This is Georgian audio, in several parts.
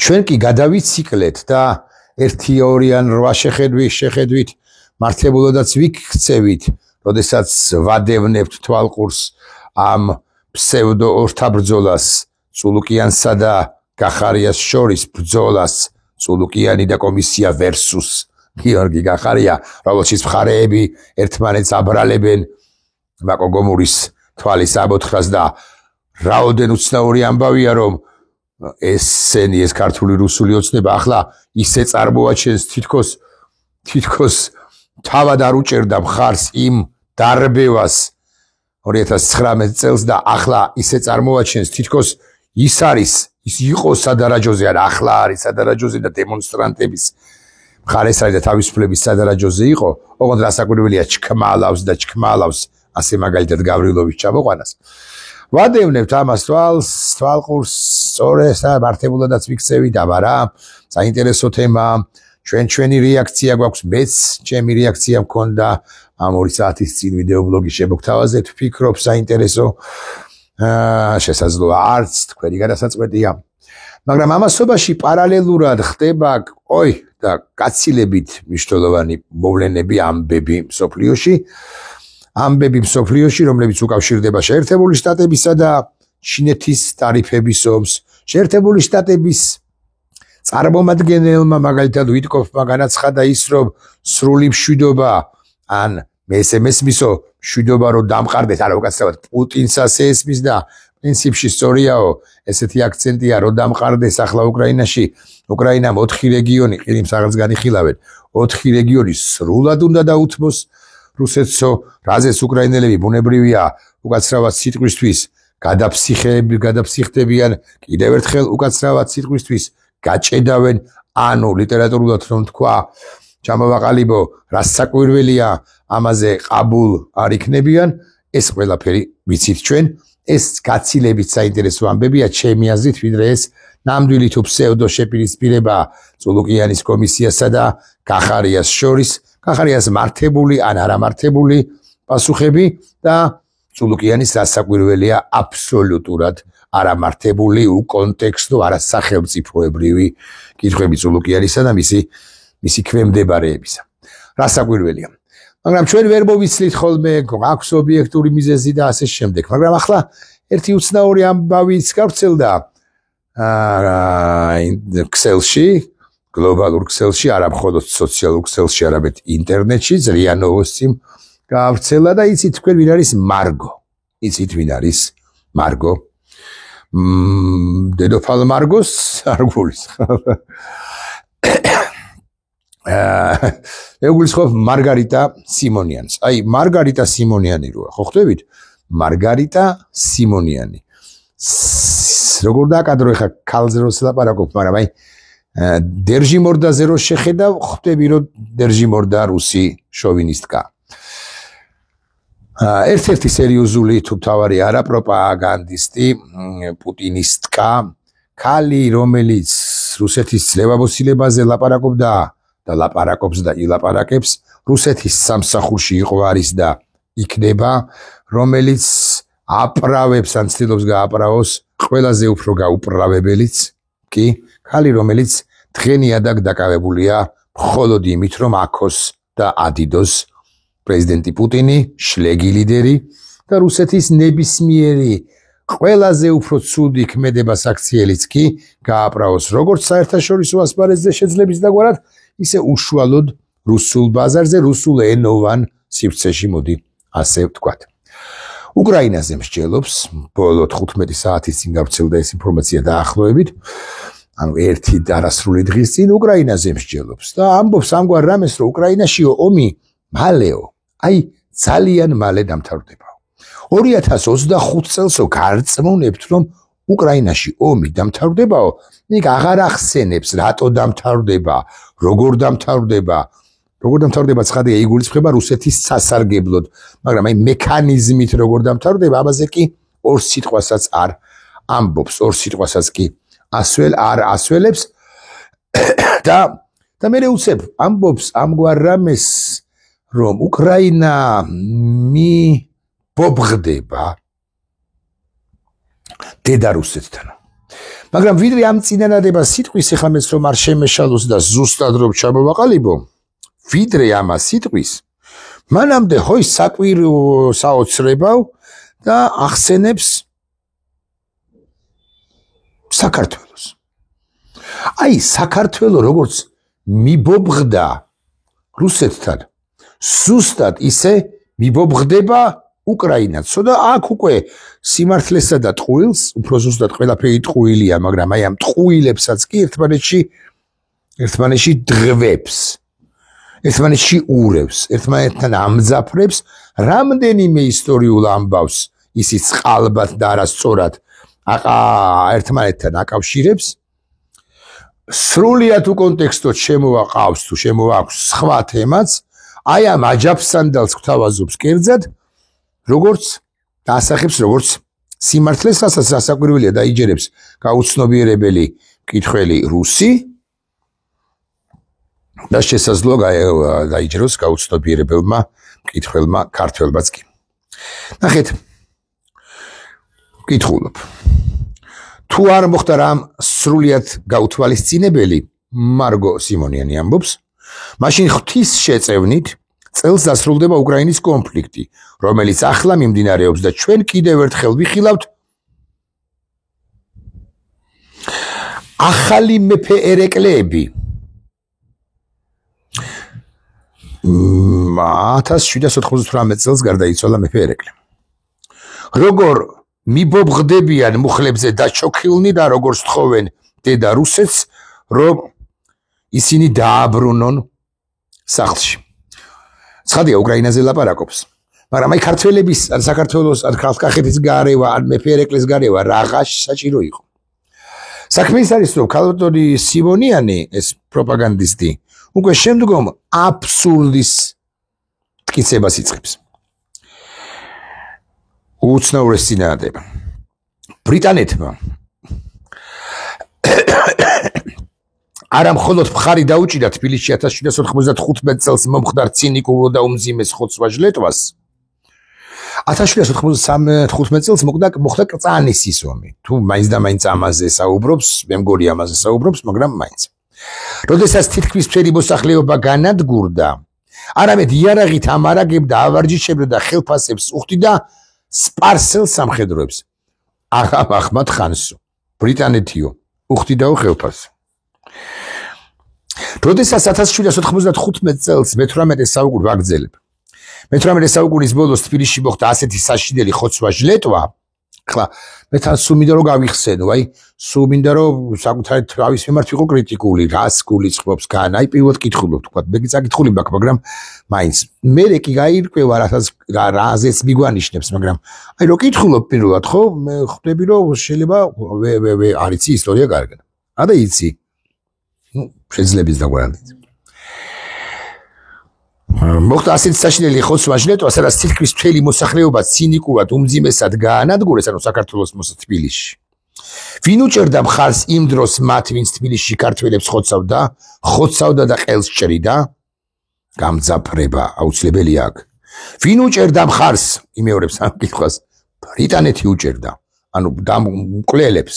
ჩვენ კი გადავიციკლეთ და 1-2 ან 8 შეხედვით მართებულადაც ვიქცევით, როდესაც ვადევნებთ თვალყურს ამ ფსევდო ორთაბრძოლას, წულუკიანსა და გახარიას შორის ბრძოლას, წულუკიანი და კომისია versus გიორგი გახარია, რომელშიც მხარეები ერთმანეთს აბრალებენ მაკო გომურის თვალის აბოთხრას და რაოდენ უცნაური ამბავია, რომ ესენი ეს ქართული რუსული ოცნება ახლა ისე წარმოაჩენს თითქოს თავად არ უჭერდა მხარს იმ დარბევას 2019 წელს და ახლა ისე წარმოაჩენს თითქოს ის იყო სადარაჯოზე, ან ახლა არის სადარაჯოზე და დემონსტრანტების მხარეს არის და თავისუფლების სადარაჯოზე იყო, ოღონდ რასაკვირველია ჩქმალავს ასე მაგალითად გავრილოვის ჩამოყვანას. ვადევნებთ ამას თვალყურს სწორეს და მართებულადაც ვიქცევით, აბა რა, საინტერესო თემა, ჩვენი რეაქცია გვაქვს, მეც ჩემი რეაქცია მქონდა ამ 2 საათის წინ ვიდეობლოგი შემოგთავაზეთ, ვფიქრობ საინტერესო შესაძლოა არც თქვენი გადასაწყვეტია. მაგრამ ამასობაში პარალელურად ხდება და გაცილებით მნიშვნელოვანი მოვლენები ამბები მსოფლიოში, რომლებიც უკავშირდება შეერთებული შტატებისა და ჩინეთის ტარიფების ომს, შეერთებული შტატების წარმომადგენელმა მაგალითად ვიტკოფმა განაცხადა ის, რომ სრული მშვიდობა ან მესმისო მშვიდობა რომ დამყარდეს, არა უკაცრავად პუტინსაც ესმის და პრინციპში სწორიაო, ესეთი აქცენტია რომ დამყარდეს ახლა უკრაინამ 4 რეგიონი ყირიმს აღარც განიხილავენ, 4 რეგიონი სრულად უნდა დაუთმოს რუსეთსო, რაზეც უკრაინელები ბუნებრივია უკაცრავად სიტყვისთვის გადაფსიხდებიან, კიდევ ერთხელ უკაცრავად სიტყვისთვის გაჭედავენ, ანუ ლიტერატურულად რომ თქვა, ჩამოვაყალიბო, რასაკვირველია ამაზე ყაბულ არ იქნებიან, ეს ყველაფერი ვიცით ჩვენ, ეს გაცილებით საინტერესო ამბებია ჩემი აზრით, ვიდრე ეს ნამდვილი თუ ფსევდო შეპირისპირება წულუკიანის კომისიასა და გახარიას შორის, გახარიას მართებული ან არამართებული პასუხები და წულუკიანის რასაკვირველია აბსოლუტურად არამართებული, უკონტექსტო, არასახელმწიფოებრივი კითხვები წულუკიანისა და მისი ქვემდებარეებისა. რასაკვირველია. მაგრამ ჩვენ ვერ მოვიცლით ხოლმე, აქვს ობიექტური მიზეზი და ასე შემდეგ. მაგრამ ახლა ერთი უცნაური ამბავიც გავრცელდა ქსელში, გლობალურ ქსელში, არა მხოლოდ სოციალურ ქსელში, არამედ ინტერნეტში, ზრია ნოვოსტიმ გავრცელა და იცით თქვენ ვინ არის მარგო? იცით ვინ არის მარგო? დედოფალ მარგოს არ გულისხმობ. ეგულისხმობ მარგარიტა სიმონიანს. აი, მარგარიტა სიმონიანი როა, ხო ხვდებით? მარგარიტა სიმონიანი. როგორ დააკადრო ხა ქალზე როს ლაპარაკობ, მაგრამ აი დერჟი მორდაზე რო შეხედავ, ხვდები რომ დერჟი მორდა რუსი შოვინისტკა. ერთ-ერთი სერიოზული თუ თავარი არა პროპაგანდისტი, პუტინისტკა, ქალი, რომელიც რუსეთის ძლევამოსილებაზე ლაპარაკობდა და ლაპარაკობს და ილაპარაკებს, რუსეთის სამსახურში იყო არის და იქნება, რომელიც აპრავებს ან ცდილობს გააправოს ყველაზე უფრო გაუправებელიც კი ქალი, რომელიც დღენიადაგ დაკავებულია მხოლოდ იმით, რომ აქოს და ადიდოს პრეზიდენტი პუტინი, შლეგი ლიდერი და რუსეთის ნებისმიერი ყველაზე უფრო ცუდი ქმედებას აქციელიც კი გააправოს როგორც საერთაშორისო ასპარეზზე შეძლების დაგვარად, ისე უშუალოდ რუსულ ბაზარზე, რუსულ ენოვან სივრცეში, მოდი ასე ვთქვათ. უკრაინაზე მსჯელობს, ბოლო 15 საათის წინ გავრცელდა ეს ინფორმაცია დაახლოებით, ანუ ერთი არასრული დღის წინ უკრაინაზე მსჯელობს და ამბობს ამგვარ რამეს, რომ უკრაინაშიო ომი მალეო, აი ძალიან მალე დამთავრდება. 2025 წელსო გარწმუნებთ, რომ უკრაინაში ომი დამთავრდებაო, იქ აღარ ახსენებს, რატო დამთავრდება, როგორ დამთავრდება, ცხადია იგულისხმება რუსეთის სასარგებლოდ, მაგრამ აი მექანიზმით როგორ დამთავრდება, ამაზე კი ორ სიტყვასაც არ ამბობს, ორ სიტყვასაც კი არ ასველებს და მე უცებ ამბობს ამგვარ რამეს, რომ უკრაინა მიბობღდება დედა რუსეთთან. მაგრამ ვიდრე ამ წინანადებას სიტყვის ეხლა მეც რომ არ შემეშალოს და ზუსტად რომ ჩამოვაყალიბო, ვიდრე ამას სიტყვის, მანამდე ჰოი საკვირო საოცრებავ და ახსენებს საქართველოს. აი საქართველო როგორც მიბობღდა რუსეთთან, ზუსტად ისე მიბობღდება უკრაინაც. და აქ უკვე სიმართლესა და ტყუილს, უფრო ზუსტად ყველაფერი ტყუილია, მაგრამ აი ამ ტყუილებსაც კი ერთმანეთში დღვებს, ერთმანეთში ურევს, ერთმანეთთან ამძაფრებს რამდენიმე ისტორიულ ამბავს ისიც ყალბად და არასწორად ერთმანეთთან აკავშირებს. სრულიად უკონტექსტოდ შემოვაყავს თუ შემოვაქვს სხვა თემაც, აი ამ აჯაფსანდალს გვთავაზობს კერძად, როგორც დაასახებს, როგორც სიმართლეს, რასაც სასაკვირველია დაიჯერებს გაუცნობიერებელი მკითხველი რუსი და შესაძლოა დაიჯეროს გაუცნობიერებელმა მკითხველმა ქართველმაც კი. ნახეთ, ვკითხულობ. თუ არ მოხდა რამ სრულიად გაუთვალისწინებელი, მარგო სიმონიანი ამბობს, მაშინ ღვთის შეწევნით წელს დასრულდება უკრაინის კონფლიქტი, რომელიც ახლა მიმდინარეობს და ჩვენ კიდევ ერთხელ ვიხილავთ ახალი მეფე ერეკლეები 1798 წელს გარდაიცვალა მეფე ერეკლე. როგორ მიბობღდებიან მუხლებზე დაჩოქილნი და როგორ სთხოვენ დედა რუსეთს, რომ ისინი დააბრუნონ სახლში. ცხადია უკრაინაზე ლაპარაკობს, მაგრამ აი ქართველების, ან საქართველოს, ან კახეთის გარევა, ან მეფე ერეკლეს გარევა რაღაც საჭირო იყო. საქმე ის არის, რომ ქალბატონი სიმონიანი, ეს პროპაგანდისტი, უკვე შემდგომ აბსურდის მტკიცებას იწყებს. უცნაურეს წინააღმდეგ. ბრიტანეთმა არა მხოლოდ მხარი დაუჭირა თბილისში 1795 წელს მომხდარ ცინიკურ და უმძიმეს ხოცვა-ჟლეტვას. 1795 წელს მოხდა კრწანისის ომი. თუ მაინც და მაინც ამაზე საუბრობს, მე მგონი ამაზე საუბრობს, მაგრამ მაინც. როდესაც თითქმის მთელი მოსახლეობა განადგურდა, არამედ იარაღით ამარაგებდა, ავარჯიშებდა და ხელფასებს უხდიდა სპარსელ სამხედროებს. აჰმად ხანსო, ბრიტანეთიო, უხდიდაო ხელფასს. როდესაც 1795 წელს მე-18 საუკუნე ვაგრძელებ. მე-18 საუკუნის ბოლოს თბილისში მოხდა ასეთი საშინელი ხოცვა-ჟლეტვა, ხლა მე თან სულ მინდა რომ გავიხსენო, აი სულ მინდა რომ საკუთარი თავის მიმართ ვიყო კრიტიკული, რას გულისხმობს გან, აი პირველად კითხულობ თქვა, მე გიწაკითხული მაქვს, მაგრამ მაინც მე კი გაირკვევა რაზეც მიგვანიშნებს, მაგრამ აი რო კითხულობ პირველად, ხო, მე ხვდები რომ შეიძლება არ იცი ისტორია კარგად. და იცი. შეძლებს დაგვარანდით. მოხდა ასეთი საშინელი ხოცვა-ჟლეტვა, სადაც თითქმის მთელი მოსახლეობა ცინიკურად უმძიმესად გაანადგურეს, ანუ საქართველოს თბილისში. ვინ უჭერდა მხარს იმ დროს მათ, ვინც თბილისში ქართველებს ხოცავდა და ყელს ჭრიდა? გამძაფრება აუცილებელია აქ. ვინ უჭერდა მხარს? იმეორებს ამ კითხვას. ბრიტანეთი უჭერდა, ანუ მკვლელებს.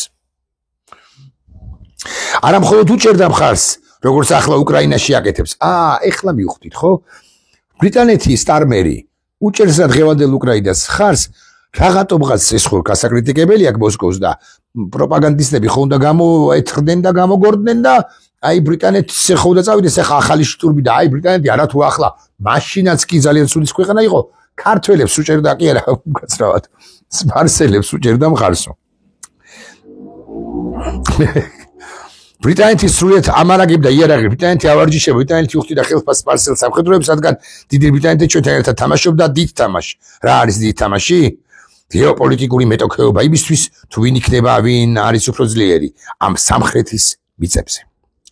არა მხოლოდ უჭერდა მხარს, როგორც ახლა უკრაინაში აკეთებს. ეხლა მივხვდით, ხო? ბრიტანეთი სტარმერი უჭერს დღევანდელ უკრაინას მხარს, რაღაცობღაც ეს ხო გასაკრიტიკებელი აქ მოსკოვს და პროპაგანდისტები ხო უნდა გამოეთრდნენ და გამოგორდნენ და აი ბრიტანეთს ეხოდა წავიდეს ახლა ახალი შტურმი და აი ბრიტანეთი არათუ ახლა მაშინაც კი ძალიან სულის ქვეყანა იყო, ქართველებს უჭერდა კი არა უკაცრავად, სპარსელებს უჭერდა მხარსო. ბრიტანეთი სრულიად ამარაგებდა იარაღი, ბრიტანეთი ავარჯიშებდა, ბრიტანეთი უხდიდა ხელფასს სპარსელ სამხედროებს, რადგან დიდი ბრიტანეთი ჩვენთან ერთად თამაშობდა დიდ თამაშს. რა არის დიდი თამაში? გეოპოლიტიკური მეტოქეობა იმისთვის, თუ ვინ იქნება, ვინ არის უფრო ძლიერი ამ სამხრეთის მიწებზე.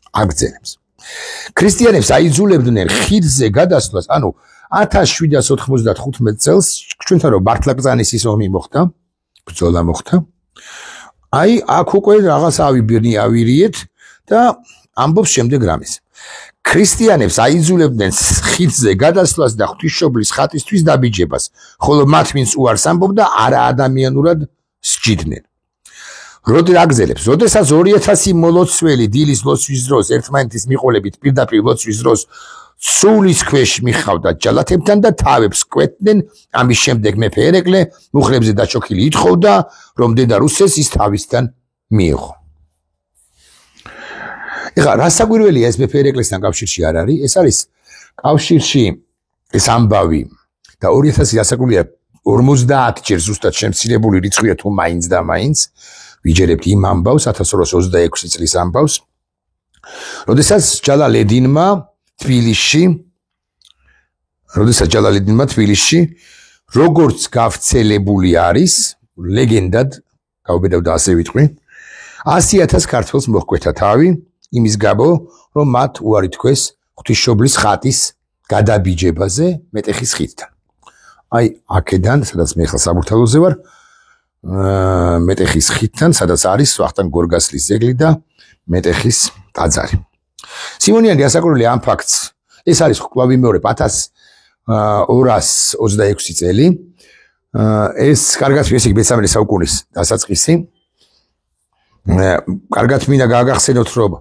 აგრძელებს. ქრისტიანებს აიძულებდნენ ხიდზე გადასვლას, ანუ 1795 წელს ჩვენთან რომ მართლაკრძანისის ომი მოხდა, ბრძოლა მოხდა. აი აქ უკვე რაღაც ავირიეთ და ამბობს შემდეგ რამის. ქრისტიანებს აიძულებდნენ ხიდზე გადასვლას და ღვთისმშობლის ხატისთვის დაბიჯებას, ხოლო მათ ვინც უარს ამბობდა, არაადამიანურად სჯიდნენ. აგზელებს, როდესაც 2000 მოლოცველი დილის ლოცვის დროს ერთმანეთის მიყოლებით პირდაპირ ლოცვის დროს სულის ქვეშ მიხავდა ჯალათებთან და თავებს კვეთდნენ, ამის შემდეგ მეფე ერეკლე მუხრებზე დაჩოქილი ითხოვდა, რომ დედა რუსეს ის თავისთან მიეღო. ეხლა რა საკვირველია ეს მეფე ერეკლესთან კავშირში არ არის? ეს არის კავშირში ეს ამბავი და 2000 რასაკვირველია 50 ჯერ ზუსტად შემცირებული რიცხვია თუ მაინც და მაინც ვიჯერებთ იმ ამბავს 1226 წლის ამბავს, როდესაც ჯალალედინმა თბილისში როგორც გავრცელებული არის ლეგენდად გავბედავდა ასე ვიტყვი 100,000 ქართველს მოჰკვეთა თავი იმის გამო რომ მათ უარი თქვეს ღვთისმშობლის ხატის გადაბიჯებაზე მეტეხის ხიდთან. აი აქედან სადაც მე ხალ საბურთალოზე ვარ მეტეხის ხიდთან სადაც არის ვახტანგ გორგასლის ძეგლი და მეტეხის ტაძარი. სიმონიანი ასაკურველი ამ ფაქტს ეს არის კვლავ მეორე 1226 წელი ეს კარგად ესე მე-13 საუკუნის დასაწყისი კარგად მინდა გააგახსენოთ რომ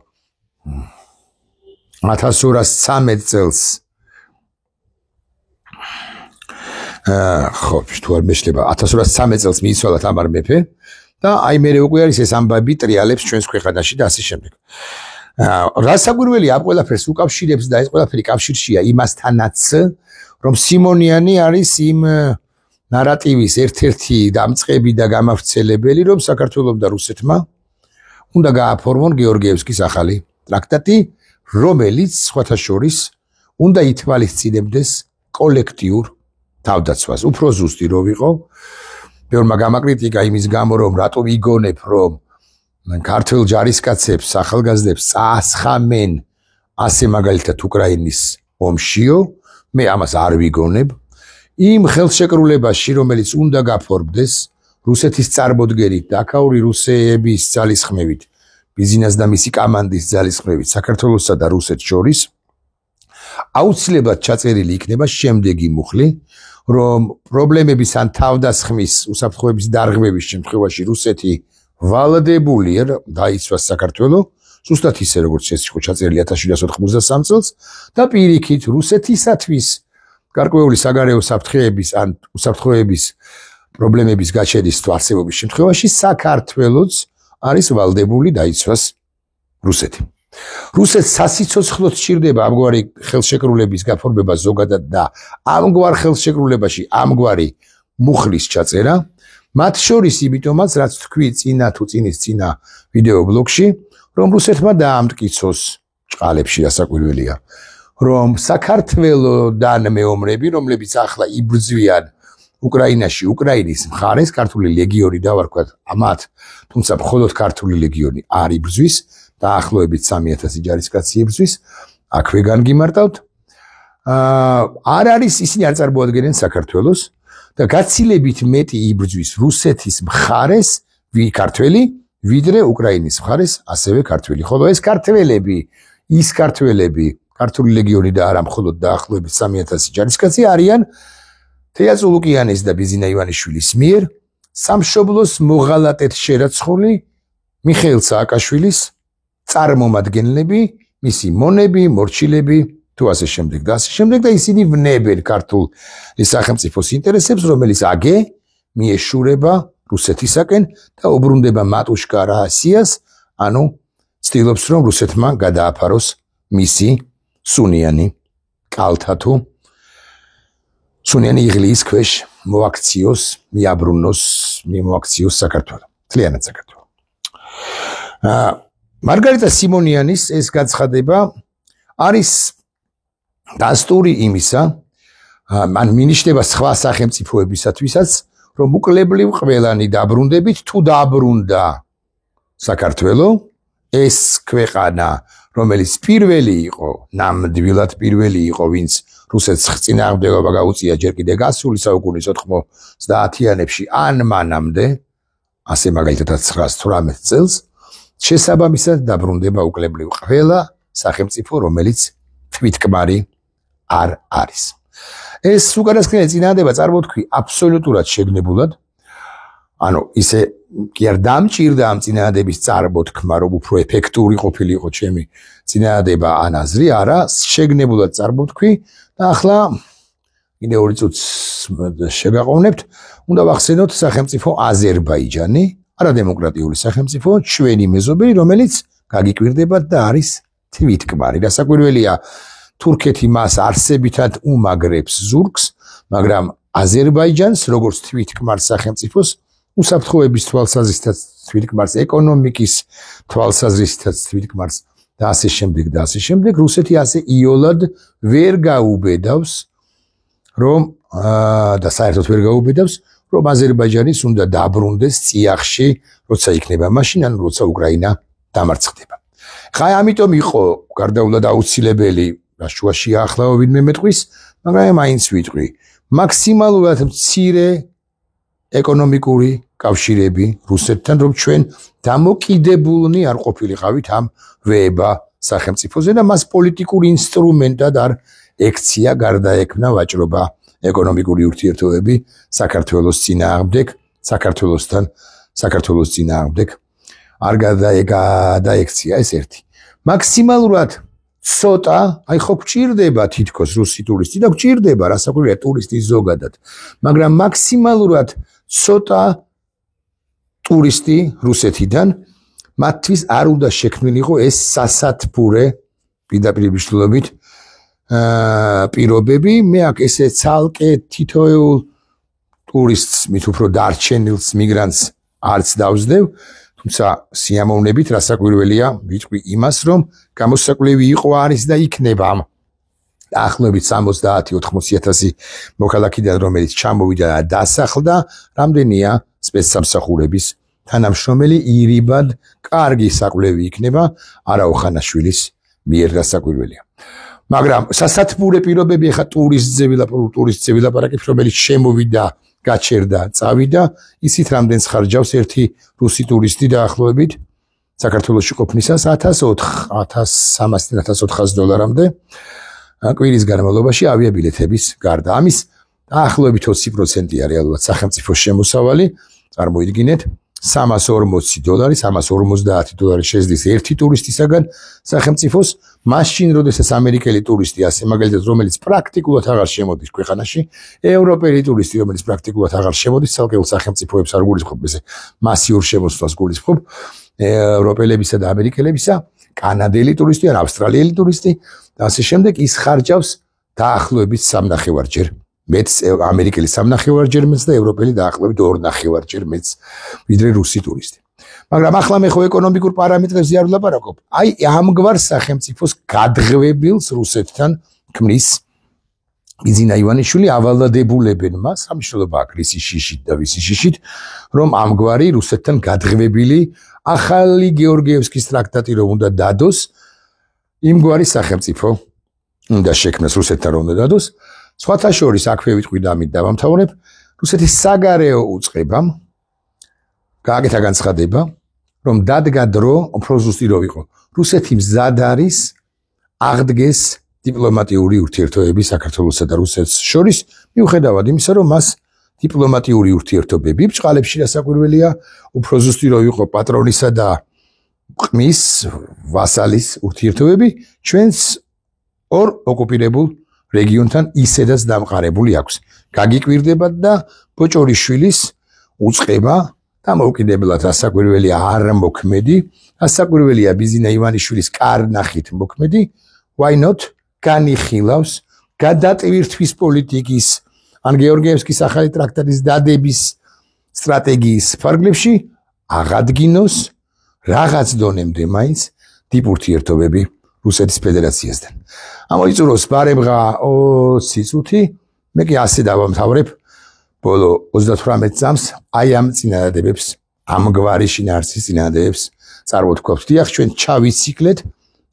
1213 წელს ხო თუ არ მეშლება 1213 წელს მიიცვალა თამარ მეფე და აი მე უკვე არის ეს ამბავი ტრიალებს ჩვენს ქვეყანაში და ასე შემდეგ. რასაკვირველია ამ ყველაფერს უკავშირებს და ეს ყველაფერი კავშირშია იმასთანაც რომ სიმონიანი არის იმ ნარატივის ერთ-ერთი დამწყები და გამავრცელებელი რომ საქართველოს და რუსეთმა უნდა გააფორმონ გეორგიევსკის ახალი ტრაქტატი რომელიც სხვათა შორის უნდა ითვალისწინებდეს კოლექტიურ თავდაცვას. უფრო ზუსტი რო ვიყო ბევრმა გამაკრიტიკა იმის გამო რომ რატომ იგონებ რომ ქართველ ჯარისკაცებს ახალგაზრდებს წაასხამენ ასე მაგალითად უკრაინის ომშიო მე ამას არ ვიგონებ იმ ხელშეკრულებაში რომელიც უნდა გაფორმდეს რუსეთის წარმოდგენით და აქაური რუსების ძალისხმევით ბიზნეს და მისი კამანდის ძალისხმევით საქართველოსსა და რუსეთს შორის აუცილებლად ჩაწერილი იქნება შემდეგი მუხლი რომ პრობლემების ან თავდასხმის უსაფრთხოების დარღვევის შემთხვევაში რუსეთი ვალდებულია დაიცვას საქართველოს ზუსტად ისე როგორც ეს იყო ჩაწერილი 1793 წელს და პირიქით რუსეთისათვის გარკვეული საგარეო საფრთხეების ან უსაფრთხოების პრობლემების გაჩენის არსებობის შემთხვევაში საქართველოს არის ვალდებული დაიცვას რუსეთი. რუსეთს სასიცოცხლოდ სჭირდება ამგვარი ხელშეკრულების გაფორმება ზოგადად და ამგვარ ხელშეკრულებაში ამგვარი მუხლის ჩაწერა მათ შორის იმიტომაც რაც თქვი წინა ვიდეო ბლოგში რომ რუსეთმა დაამტკიცოს ჭყალებში ასაკვირველია რომ საქართველოსთან მეომრები რომლებიც ახლა იბრძვიან უკრაინაში უკრაინის მხარეს ქართული ლეგიონი დავარქვათ ამათ თუმცა მხოლოდ ქართული ლეგიონი არ იბრძვის დაახლოებით 3000 ჯარისკაცი იბრძვის აქვე განგიმარტავთ არ არის ისინი არ წარმოადგენენ საქართველოს და გაცილებით მეტი იბრძვის რუსეთის მხარეს ქართველი ვიდრე უკრაინის მხარეს ასევე ქართველი ხოლო ეს ქართველები ქართული ლეგიონი და არა მხოლოდ დაახლოებით 3000 ჯარისკაცი არიან თეა წულუკიანის და ბიზინა ივანიშვილის მიერ სამშობლოს მოღალატედ შერაცხული მიხეილ სააკაშვილის წარმომადგენლები მისი მონები მორჩილები თუ ასე შემდეგ და ისინი ვნებენ ქართულ სახელმწიფოს ინტერესებს რომელიც აგე მიეშურება რუსეთისაკენ და უბრუნდება მატუშკა რაასიას ანუ ცდილობს რომ რუსეთმა გადააფაროს მისი სუნიანი კალთა თუ სუნიანი იღლიის ქვეშ მოაქციოს მოაქციოს საქართველოს მთლიანად საქართველოს მარგარიტა სიმონიანის ეს გაცხადება არის დასტური იმისა მან მინიშნება სხვა სახელმწიფოებისათვისაც რომ უკლებლივ ყველანი დაბრუნდებით თუ დაბრუნდა საქართველოს ეს ქვეყანა რომელიც პირველი იყო ნამდვილად პირველი იყო ვინც რუსეთს წინააღმდეგობა გაუწია ჯერ კიდე გასული საუკუნის 90-იანებში ან მანამდე ასე მაგალითად 1918 წელს შესაბამისად დაბრუნდება უკლებლივ ყველა სახელმწიფო რომელიც თვითკმარი არ არის ეს უკანასკნელი წინააღმდეგობა წარმოთქვი აბსოლუტურად შეგნებულად ანუ ისე კი არ დამჭირდა ამ წინადადების წარმოთქმა, რომ უფრო ეფექტური ყოფილიყო ჩემი წინადადება ან აზრი, არა, შეგნებულად წარმოთქვი და ახლა კიდე 2 წუთს შევაყოვნებთ, უნდა ვახსენოთ სახელმწიფო აზერბაიჯანი, არადემოკრატიული სახელმწიფო, ჩვენი მეზობელი, რომელიც გაგიკვირდებათ და არის თვითკმარი. გასაკვირველია, თურქეთი მას არსებითად უმაგრებს ზურგს, მაგრამ აზერბაიჯანს, როგორც თვითკმარ სახელმწიფოს, უსაფრთხოების თვალსაზრისითაც თვითკმარს, ეკონომიკის თვალსაზრისითაც თვითკმარს და ასე შემდეგ და ასე შემდეგ, რუსეთი ასე იოლად ვერ გაუბედავს, რომ და საერთოდ ვერ გაუბედავს, რომ აზერბაიჯანის უნდა დაბრუნდეს წიაღში, როცა იქნება მაშინ, ან როცა უკრაინა დამარცხდება. ხა ამიტომ იყო გარდაულად აუცილებელი, რა შუაშია ახლა ვინმე მეტყვის, მაგრამ მაინც ვიტყვი, მაქსიმალურად მცირე ეკონომიკური კავშირები რუსეთთან, რომ ჩვენ დამოკიდებულნი არ ყოფილიყავით ამ ვეება სახელმწიფოზე და მას პოლიტიკურ ინსტრუმენტად არ ექცია გარდაექმნა ვაჭრობა ეკონომიკური ურთიერთობები საქართველოს წინააღმდეგ, საქართველოს წინააღმდეგ არ გადაექცია ეს ერთი. მაქსიმალურად ცოტა, აი ხო გჭირდება თითქოს რუსი ტურისტი და გჭირდება რასაკვირველია ტურისტი ზოგადად, მაგრამ მაქსიმალურად ცოტა ტურისტი რუსეთიდან მათთვის არ უნდა შექმნილიყო ეს სასათბურე პირდაპირ მნიშვნელობით პირობები. მე აქ ესე ცალკე თითოეულ ტურისტს, მით უფრო დარჩენილს მიგრანტს არც დავსდევ, თუმცა სიამოვნებით რასაკვირველია ვიტყვი იმას, რომ გამოსაკვლევი იყო, არის და იქნება დაახლოებით 70-80,000 მოქალაქიდან, რომელიც ჩამოვიდა და დასახლდა, რამდენია სპეცსამსახურების თანამშრომელი, ირიბად კარგი საკვლევი იქნება არაოხანაშვილის მიერ გასაკვირველია. მაგრამ სასათბურე პირობები ახლა ტურისტზე ვილაპარაკებ, რომელიც შემოვიდა, გაჩერდა, წავიდა, ისიც რამდენს ხარჯავს ერთი რუსი ტურისტი დაახლოებით საქართველოში ყოფნისას 1300-1400 დოლარამდე კვირის განმავლობაში ავიაბილეთების გარდა. ამის დაახლოებით 20%-ია რეალურად სახელმწიფოს შემოსავალი, წარმოიდგინეთ, $340, $350 შეძლის ერთი ტურისტისაგან სახელმწიფოს, მაშინ როდესაც ამერიკელი ტურისტი ასე მაგალითად, რომელიც პრაქტიკულად აღარ შემოდის ქვეყანაში, ევროპელი ტურისტი, რომელიც პრაქტიკულად აღარ შემოდის, ცალკეულ სახელმწიფოებს არ გულისხმობ, ესე მასიურ შემოსვლას გულისხმობ, ევროპელებისა და ამერიკელებისა, კანადელი ტურისტი ან ავსტრალიელი ტურისტი და ასე შემდეგ, ის ხარჯავს დაახლოებით 3.5-ჯერ მეც ამერიკელი 3.5-ჯერ მეც და ევროპელი დაახლოებით 2.5-ჯერ მეც ვიდრე რუსი ტურისტი. მაგრამ ახლა მე ხო ეკონომიკურ პარამეტრებზე არ ვლაპარაკობ. აი ამგვარ სახელმწიფოს გადღვებილს რუსეთთან ქმნის ბიზინა ივანიშვილი, ავალადებულებენ მას, რა მნიშვნელობა აქვს რისი შიშით და ვისი შიშით, რომ ამგვარი რუსეთთან გადღვებილი ახალი გეორგიევსკის ტრაქტატი რომ უნდა დადოს, იმგვარი სახელმწიფო უნდა შექმნას რუსეთთან რომ უნდა დადოს. სხვათა შორის აქვე ვიტყვი და ამით დავამთავრებ, რუსეთის საგარეო უწყებამ გააკეთა განცხადება, რომ დადგა დრო, უფრო ზუსტი რო ვიყო, რუსეთი მზად არის აღდგეს დიპლომატიური ურთიერთობები საქართველოსა და რუსეთს შორის, მიუხედავად იმისა, რომ მას დიპლომატიური ურთიერთობები ბჭყალებში რასაკვირველია, უფრო ზუსტი რო ვიყო პატრონისა და ყმის, ვასალის ურთიერთობები, ჩვენს ორ ოკუპირებულ რეგიონთან ისედაც დამყარებული აქვს. გაგიკვირდებათ და ბოჭორიშვილის უწყება დამოუკიდებლად ასაკვირველია არ მოქმედი, ასაკვირველია ბიზინა ივანიშვილის კარნახით მოქმედი, why not განიხილავს გადატვირთვის პოლიტიკის ან გეორგიევსკის ახალი ტრაქტატის დადების სტრატეგიის ფარგლებში აღადგინოს რაღაც დონემდე მაინც დიპურთიერთობები რუსეთის ფედერაციასთან. ამოიწუროს ბარემღა 20 წუთი, მე კი ასე დავამთავრებ ბოლო 38 წამს აი ამ წინადადებებს, ამგვარი შინაარსის წინადადებებს წარმოთქვამთ. დიახ, ჩვენ ჩავიციკლეთ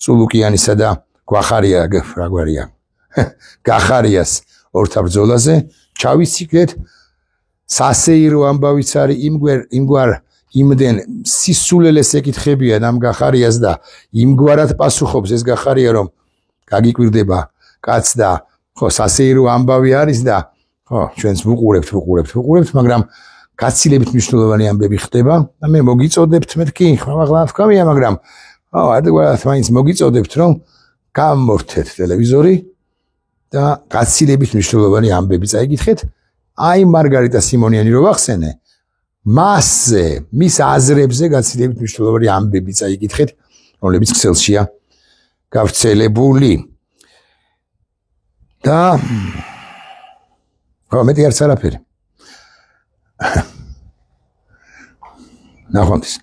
წულუკიანისა და გახარიას ორთაბრძოლაზე, ჩავიციკლეთ სასეირო ამბავიც არის იმგვარ იმდენ სისულელეს ეკითხებიან ამ გახარიას და იმგვარად პასუხობს ეს გახარია, რომ გაგიკვირდება კაც და ხო სასეირო ამბავი არის და ხო ჩვენს ვუყურებთ, მაგრამ გაცილებით მნიშვნელოვანი ამბები ხდება და მე მოგიწოდებთ მეთქი ხმამაღლა თქვამია მაგრამ ადეკვატად მაინც მოგიწოდებთ რომ გამორთეთ ტელევიზორი და გაცილებით მნიშვნელოვანი ამბები წაიკითხეთ აი მარგარიტა სიმონიანი რო ვახსენე მასზე მის აზრებზე გაცილებით მნიშვნელოვანი ამბები წაიკითხეთ რომლებიც ქსელშია გავრცელებული და მეტი არც არაფერი ნახვამდის